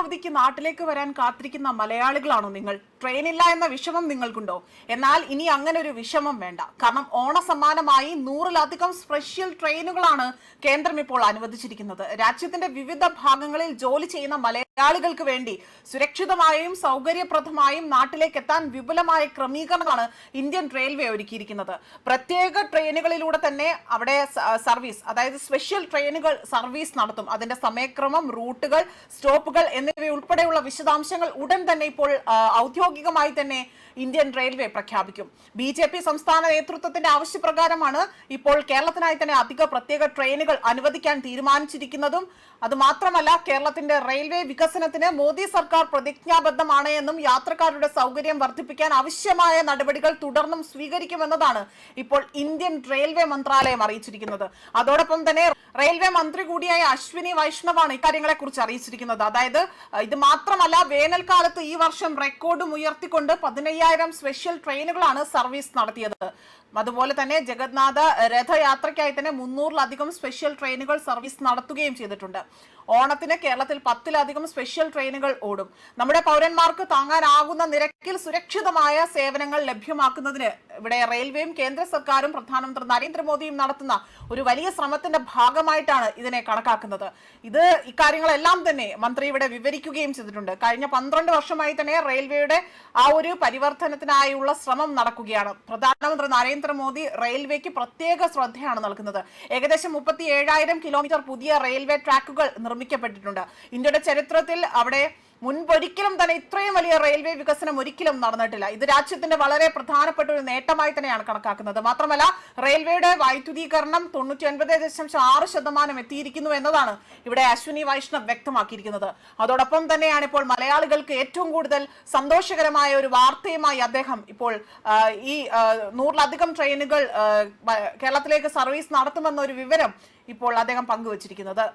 ഓണാവധിക്ക് നാട്ടിലേക്ക് വരാൻ കാത്തിരിക്കുന്ന മലയാളികളാണോ നിങ്ങൾ? ട്രെയിനില്ല എന്ന വിഷമം നിങ്ങൾക്കുണ്ടോ? എന്നാൽ ഇനി അങ്ങനെ ഒരു വിഷമം വേണ്ട. കാരണം ഓണസമ്മാനമായി 100-ലധികം സ്പെഷ്യൽ ട്രെയിനുകളാണ് കേന്ദ്രം ഇപ്പോൾ അനുവദിച്ചിരിക്കുന്നത്. രാജ്യത്തിന്റെ വിവിധ ഭാഗങ്ങളിൽ ജോലി ചെയ്യുന്ന മലയാളികൾക്ക് വേണ്ടി സുരക്ഷിതമായും സൗകര്യപ്രദമായും നാട്ടിലേക്ക് എത്താൻ വിപുലമായ ക്രമീകരണമാണ് ഇന്ത്യൻ റെയിൽവേ ഒരുക്കിയിരിക്കുന്നത്. പ്രത്യേക ട്രെയിനുകളിലൂടെ തന്നെ അവിടെ സർവീസ്, അതായത് സ്പെഷ്യൽ ട്രെയിനുകൾ സർവീസ് നടത്തും. അതിന്റെ സമയക്രമം, റൂട്ടുകൾ, സ്റ്റോപ്പുകൾ എന്നിവയുൾപ്പെടെയുള്ള വിശദാംശങ്ങൾ ഉടൻ തന്നെ ഇപ്പോൾ ഔദ്യോഗികമായി തന്നെ ഇന്ത്യൻ റെയിൽവേ പ്രഖ്യാപിക്കും. BJP സംസ്ഥാന നേതൃത്വത്തിന്റെ ആവശ്യപ്രകാരമാണ് ഇപ്പോൾ കേരളത്തിനായി തന്നെ അധിക പ്രത്യേക ട്രെയിനുകൾ അനുവദിക്കാൻ തീരുമാനിച്ചിരിക്കുന്നതും. അതുമാത്രമല്ല, കേരളത്തിന്റെ റെയിൽവേ വികസനത്തിന് മോദി സർക്കാർ പ്രതിജ്ഞാബദ്ധമാണ് എന്നും യാത്രക്കാരുടെ സൗകര്യം വർദ്ധിപ്പിക്കാൻ ആവശ്യമായ നടപടികൾ തുടർന്നും സ്വീകരിക്കുമെന്നതാണ് ഇപ്പോൾ ഇന്ത്യൻ റെയിൽവേ മന്ത്രാലയം അറിയിച്ചിരിക്കുന്നത്. അതോടൊപ്പം തന്നെ റെയിൽവേ മന്ത്രി കൂടിയായ അശ്വിനി വൈഷ്ണവാണ് ഇക്കാര്യങ്ങളെ കുറിച്ച് അറിയിച്ചിരിക്കുന്നത്. അതായത് ഇത് മാത്രമല്ല, വേനൽക്കാലത്ത് ഈ വർഷം റെക്കോർഡും ഉയർത്തിക്കൊണ്ട് 15,000 സ്പെഷ്യൽ ട്രെയിനുകളാണ് സർവീസ് നടത്തിയത്. അതുപോലെ തന്നെ ജഗന്നാഥ രഥയാത്രയ്ക്കായി തന്നെ 300-ലധികം സ്പെഷ്യൽ ട്രെയിനുകൾ സർവീസ് നടത്തുകയും ചെയ്തിട്ടുണ്ട്. ഓണത്തിന് കേരളത്തിൽ 10-ലധികം സ്പെഷ്യൽ ട്രെയിനുകൾ ഓടും. നമ്മുടെ പൗരന്മാർക്ക് താങ്ങാനാകുന്ന നിരക്കിൽ സുരക്ഷിതമായ സേവനങ്ങൾ ലഭ്യമാക്കുന്നതിന് ഇവിടെ റെയിൽവേയും കേന്ദ്ര സർക്കാരും പ്രധാനമന്ത്രി നരേന്ദ്രമോദിയും നടത്തുന്ന ഒരു വലിയ ശ്രമത്തിന്റെ ഭാഗമായിട്ടാണ് ഇതിനെ കണക്കാക്കുന്നത്. ഇക്കാര്യങ്ങളെല്ലാം തന്നെ മന്ത്രി ഇവിടെ വിവരിക്കുകയും ചെയ്തിട്ടുണ്ട്. കഴിഞ്ഞ 12 വർഷമായി തന്നെ റെയിൽവേയുടെ ആ ഒരു പരിവർത്തനത്തിനായുള്ള ശ്രമം നടക്കുകയാണ്. പ്രധാനമന്ത്രി നരേന്ദ്രമോദി റെയിൽവേക്ക് പ്രത്യേക ശ്രദ്ധയാണ് നൽകുന്നത്. ഏകദേശം 37,000 കിലോമീറ്റർ പുതിയ റെയിൽവേ ട്രാക്കുകൾ നിർമ്മിക്കപ്പെട്ടിട്ടുണ്ട്. ഇന്ത്യയുടെ ചരിത്രത്തിൽ അവിടെ മുൻപൊരിക്കലും തന്നെ ഇത്രയും വലിയ റെയിൽവേ വികസനം ഒരിക്കലും നടന്നിട്ടില്ല. ഇത് രാജ്യത്തിന്റെ വളരെ പ്രധാനപ്പെട്ട ഒരു നേട്ടമായി തന്നെയാണ് കണക്കാക്കുന്നത്. മാത്രമല്ല, റെയിൽവേയുടെ വൈദ്യുതീകരണം 99.6% എത്തിയിരിക്കുന്നു എന്നതാണ് ഇവിടെ അശ്വിനി വൈഷ്ണവ് വ്യക്തമാക്കിയിരിക്കുന്നത്. അതോടൊപ്പം തന്നെയാണ് ഇപ്പോൾ മലയാളികൾക്ക് ഏറ്റവും കൂടുതൽ സന്തോഷകരമായ ഒരു വാർത്തയുമായി അദ്ദേഹം ഇപ്പോൾ ഈ 100-ലധികം ട്രെയിനുകൾ കേരളത്തിലേക്ക് സർവീസ് നടത്തുമെന്ന ഒരു വിവരം ഇപ്പോൾ അദ്ദേഹം പങ്കുവച്ചിരിക്കുന്നത്.